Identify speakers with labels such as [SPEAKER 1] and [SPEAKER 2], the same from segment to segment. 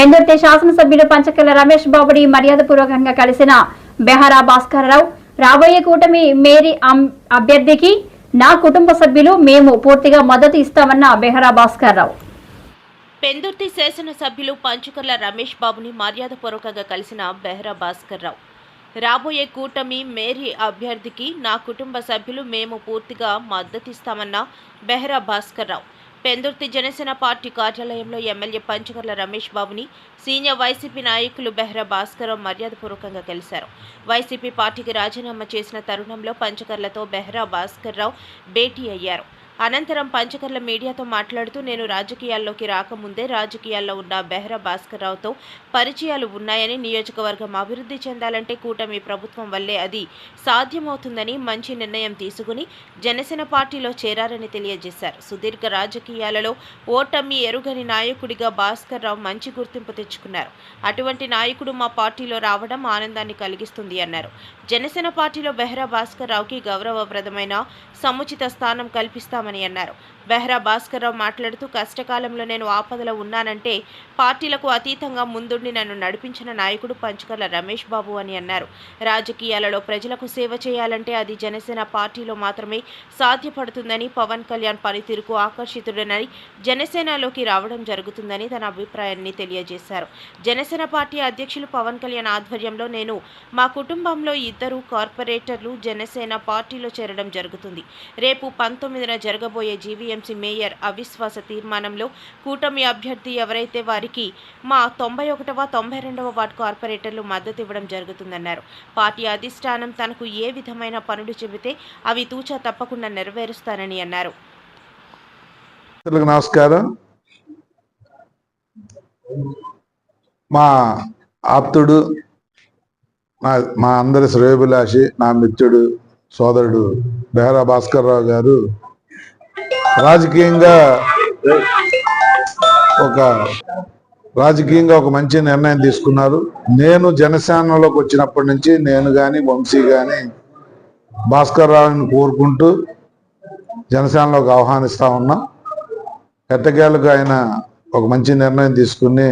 [SPEAKER 1] పెందుర్తి శాసనసభ్యులు పంచకర్ల రమేష్ బాబుని మర్యాదపూర్వకంగా కలిసిన బెహరా భాస్కరరావు రాబోయే కూటమి మేరీ అభ్యర్థికి నా కుటుంబ సభ్యులు మేము పూర్తిగా మద్దతు ఇస్తామన్న బెహరా భాస్కరరావు.
[SPEAKER 2] పెందుర్తి శాసనసభ్యులు పంచకర్ల రమేష్ బాబుని మర్యాదపూర్వకంగా కలిసిన బెహరా భాస్కరరావు రాబోయే కూటమి మేరీ అభ్యర్థికి నా కుటుంబ సభ్యులు మేము పూర్తిగా మద్దతిస్తామన్న బెహరా భాస్కరరావు పెందుర్తి జనసేన పార్టీ కార్యాలయంలో ఎమ్మెల్యే పంచకర్ల రమేష్ బాబుని సీనియర్ వైసీపీ నాయకులు బెహరా భాస్కరరావు మర్యాదపూర్వకంగా కలిశారు. వైసీపీ పార్టీకి రాజీనామా చేసిన తరుణంలో పంచకర్లతో బెహరా భాస్కరరావు భేటీ అయ్యారు. అనంతరం పంచకర్ల మీడియాతో మాట్లాడుతూ నేను రాజకీయాల్లోకి రాకముందే రాజకీయాల్లో ఉన్న బెహరా భాస్కరరావుతో పరిచయాలు ఉన్నాయని, నియోజకవర్గం అభివృద్ధి చెందాలంటే కూటమి ప్రభుత్వం వల్లే అది సాధ్యమవుతుందని మంచి నిర్ణయం తీసుకుని జనసేన పార్టీలో చేరారని తెలియజేశారు. సుదీర్ఘ రాజకీయాలలో ఓటమి ఎరుగని నాయకుడిగా భాస్కరరావు మంచి గుర్తింపు తెచ్చుకున్నారు. అటువంటి నాయకుడు మా పార్టీలో రావడం ఆనందాన్ని కలిగిస్తుంది అన్నారు. జనసేన పార్టీలో బెహరా భాస్కరరావుకి గౌరవప్రదమైన సముచిత స్థానం కల్పిస్తామని అన్నారు. బెహరా భాస్కరరావు మాట్లాడుతూ కష్టకాలంలో నేను ఆపదలో ఉన్నానంటే పార్టీలకు అతీతంగా ముందుండి నన్ను నడిపించిన నాయకుడు పంచకర్ల రమేష్ బాబు అని అన్నారు. రాజకీయాలలో ప్రజలకు సేవ చేయాలంటే అది జనసేన పార్టీలో మాత్రమే సాధ్యపడుతుందని, పవన్ కళ్యాణ్ పనితీరుకు ఆకర్షితుడనని జనసేనలోకి రావడం జరుగుతుందని తన అభిప్రాయాన్ని తెలియజేశారు. జనసేన పార్టీ అధ్యక్షులు పవన్ కళ్యాణ్ ఆధ్వర్యంలో నేను మా కుటుంబంలో 2 కార్పొరేటర్లు జనసేన పార్టీలో చేరడం జరుగుతుంది. రేపు 19న జరగబోయే జీవీఎంసీ మేయర్ అవిశ్వాస తీర్మానంలో కూటమి అభ్యర్థి ఎవరైతే వారికి మా 91వ 92వ వార్డు కార్పొరేటర్లు మద్దతు ఇవ్వడం జరుగుతుందన్నారు. పార్టీ అధిష్టానం తనకు ఏ విధమైన పనులు చెబితే అవి తూచా తప్పకుండా నెరవేరుస్తానని అన్నారు.
[SPEAKER 3] నమస్కారం. మా ఆప్తుడు, మా అందరి శ్రేయోభిలాషి, నా మిత్రుడు, సోదరుడు బెహరా భాస్కరరావు గారు రాజకీయంగా ఒక మంచి నిర్ణయం తీసుకున్నారు. నేను జనసేనలోకి వచ్చినప్పటి నుంచి నేను కానీ వంశీ కానీ భాస్కరరావుని కోరుకుంటూ జనసేనలోకి ఆహ్వానిస్తా ఉన్నా. ఎట్టకేలకు ఆయన ఒక మంచి నిర్ణయం తీసుకుని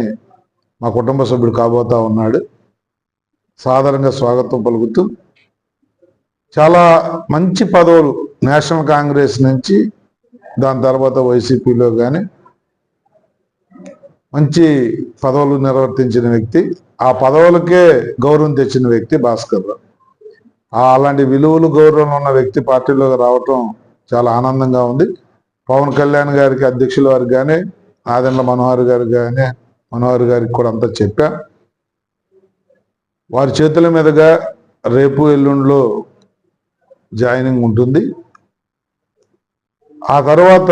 [SPEAKER 3] మా కుటుంబ సభ్యుడు కాబోతా ఉన్నాడు. సాధారణంగా స్వాగతం పలుకుతూ చాలా మంచి పదవులు నేషనల్ కాంగ్రెస్ నుంచి దాని తర్వాత వైసీపీలో కానీ మంచి పదవులు నిర్వర్తించిన వ్యక్తి, ఆ పదవులకే గౌరవం తెచ్చిన వ్యక్తి భాస్కర్రావు. అలాంటి విలువలు గౌరవం ఉన్న వ్యక్తి పార్టీలోకి రావటం చాలా ఆనందంగా ఉంది. పవన్ కళ్యాణ్ గారికి, అధ్యక్షుల వారికి కానీ, ఆదెండ్ల మనోహర్ గారికి కూడా అంతా చెప్పా. వారి చేతుల మీదుగా రేపు ఎల్లుండిలో జాయినింగ్ ఉంటుంది. ఆ తర్వాత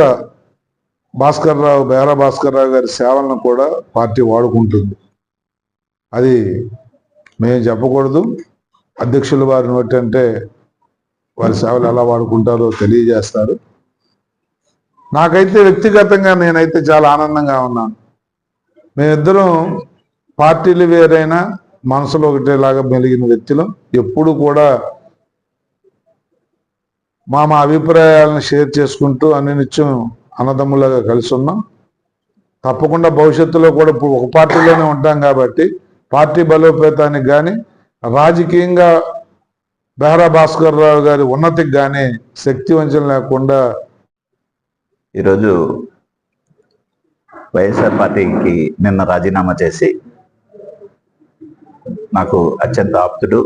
[SPEAKER 3] బెహరా భాస్కరరావు గారి సేవలను కూడా పార్టీ వాడుకుంటుంది. అది మేము చెప్పకూడదు. అధ్యక్షుల వారి నోటి అంటే వారి సేవలు ఎలా వాడుకుంటారో తెలియజేస్తారు. నాకైతే వ్యక్తిగతంగా నేనైతే చాలా ఆనందంగా ఉన్నాను. మేమిద్దరం పార్టీలు వేరైనా మనసులో ఒకటేలాగా మెలిగిన వ్యక్తులు. ఎప్పుడు కూడా మా అభిప్రాయాలను షేర్ చేసుకుంటూ నిత్యం అన్నదమ్ములుగా కలిసి ఉన్నాం. తప్పకుండా భవిష్యత్తులో కూడా ఒక పార్టీలోనే ఉంటాం కాబట్టి పార్టీ బలోపేతానికి కానీ, రాజకీయంగా బెహరా భాస్కరరావు గారి ఉన్నతికి కానీ శక్తి వంచన లేకుండా
[SPEAKER 4] ఈరోజు వైఎస్ఆర్ పార్టీకి నిన్న రాజీనామా చేసి నాకు అత్యంత ఆప్తుడు,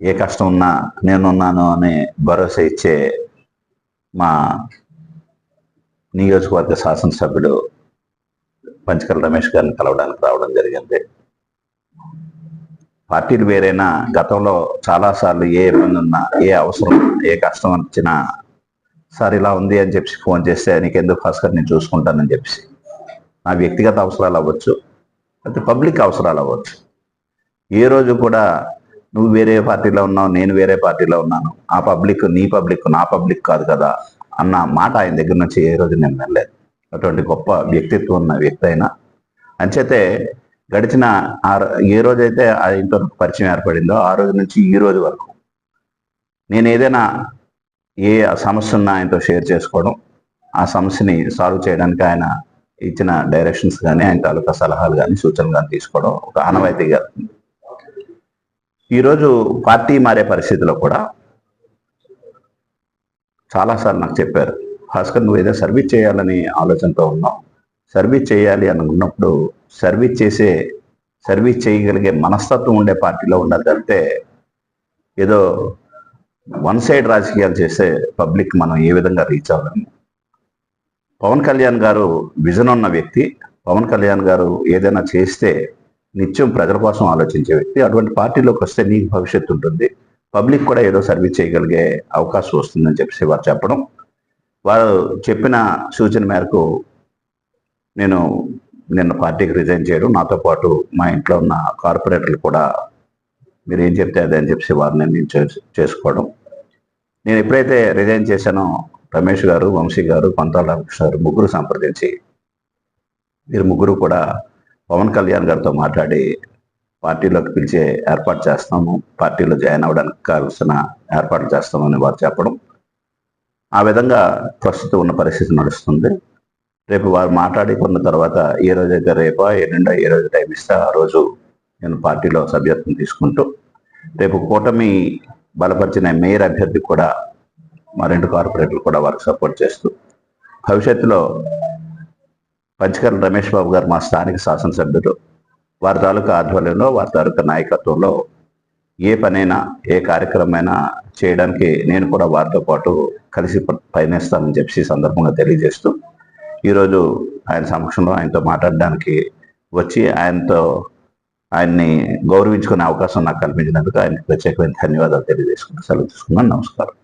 [SPEAKER 4] ఏ కష్టం ఉన్నా నేనున్నాను అనే భరోసా ఇచ్చే మా నియోజకవర్గ శాసనసభ్యుడు పంచకర్ల రమేష్ గారిని కలవడానికి రావడం జరిగింది. పార్టీలు వేరైనా గతంలో చాలాసార్లు ఏ ఇబ్బంది ఉన్నా, ఏ అవసరం, ఏ కష్టం వచ్చినా సార్ ఇలా ఉంది అని చెప్పి ఫోన్ చేస్తే నీకెందుకు భాస్కర్ నేను చూసుకుంటానని చెప్పి నా వ్యక్తిగత అవసరాలు అవ్వచ్చు, అయితే పబ్లిక్ అవసరాలు అవ్వచ్చు. ఏ రోజు కూడా నువ్వు వేరే పార్టీలో ఉన్నావు, నేను వేరే పార్టీలో ఉన్నాను, ఆ పబ్లిక్ నీ పబ్లిక్ నా పబ్లిక్ కాదు కదా అన్న మాట ఆయన దగ్గర నుంచి ఏ రోజు నేను వెళ్ళలేదు. అటువంటి గొప్ప వ్యక్తిత్వం ఉన్న వ్యక్తి అయినా అంచేతే గడిచిన ఏ రోజైతే ఆయనతో పరిచయం ఏర్పడిందో ఆ రోజు నుంచి ఈ రోజు వరకు నేను ఏదైనా ఏ సమస్య ఉన్నా ఆయనతో షేర్ చేసుకోవడం, ఆ సమస్యని సాల్వ్ చేయడానికి ఆయన ఇచ్చిన డైరెక్షన్స్ కానీ ఆయన తాలూకా సలహాలు కానీ సూచనలు కానీ తీసుకోవడం ఒక ఆనవాయితీగా. ఈరోజు పార్టీ మారే పరిస్థితిలో కూడా చాలాసార్లు నాకు చెప్పారు, భాస్కర్ నువ్వు ఏదో సర్వీస్ చేయాలని ఆలోచనతో ఉన్నావు, సర్వీస్ చేయాలి అని ఉన్నప్పుడు సర్వీస్ చేయగలిగే మనస్తత్వం ఉండే పార్టీలో ఉండాలి తప్పితే ఏదో వన్ సైడ్ రాజకీయాలు చేసే పబ్లిక్ మనం ఏ విధంగా రీచ్ అవ్వలేము. పవన్ కళ్యాణ్ గారు విజన్ ఉన్న వ్యక్తి, పవన్ కళ్యాణ్ గారు ఏదైనా చేస్తే నిత్యం ప్రజల కోసం ఆలోచించే వ్యక్తి. అటువంటి పార్టీలోకి వస్తే నీకు భవిష్యత్తు ఉంటుంది, పబ్లిక్ కూడా ఏదో సర్వీస్ చేయగలిగే అవకాశం వస్తుందని చెప్పేసి వారు చెప్పడం, వారు చెప్పిన సూచన మేరకు నేను నిన్న పార్టీకి రిజైన్ చేయడం, నాతో పాటు మా ఇంట్లో ఉన్న కార్పొరేటర్లు కూడా మీరు ఏం చెప్తే అదే అని చెప్పి వారిని నేను చేసుకోవడం. నేను ఎప్పుడైతే రిజైన్ చేశానో రమేష్ గారు, వంశీ గారు, పంతాల రామకృష్ణ గారు ముగ్గురు సంప్రదించి వీరు ముగ్గురు కూడా పవన్ కళ్యాణ్ గారితో మాట్లాడి పార్టీలోకి పిలిచే ఏర్పాటు చేస్తాము, పార్టీలో జాయిన్ అవ్వడానికి కావాల్సిన ఏర్పాట్లు చేస్తామని వారు చెప్పడం, ఆ విధంగా ప్రస్తుతం ఉన్న పరిస్థితి నడుస్తుంది. రేపు వారు మాట్లాడుకున్న తర్వాత ఏ రోజైతే రేపా ఎల్లుండా ఏ రోజు టైం ఇస్తే ఆ రోజు నేను పార్టీలో సభ్యత్వం తీసుకుంటూ రేపు కూటమి బలపరిచిన మేయర్ అభ్యర్థికి కూడా మా 2 కార్పొరేటర్లు కూడా వారికి సపోర్ట్ చేస్తూ భవిష్యత్తులో పంచకర్ల రమేష్ బాబు గారు మా స్థానిక శాసనసభ్యులు, వారి తాలూకా ఆధ్వర్యంలో వారి తాలూకా నాయకత్వంలో ఏ పనైనా ఏ కార్యక్రమమైనా చేయడానికి నేను కూడా వారితో పాటు కలిసి పయనిస్తానని చెప్పి సందర్భంగా తెలియజేస్తూ ఈరోజు ఆయన సమక్షంలో ఆయనతో మాట్లాడడానికి వచ్చి ఆయన్ని గౌరవించుకునే అవకాశం నాకు కల్పించినందుకు ఆయనకు ప్రత్యేకమైన ధన్యవాదాలు తెలియజేసుకుంటూ సెలవు తీసుకున్నాను. నమస్కారం.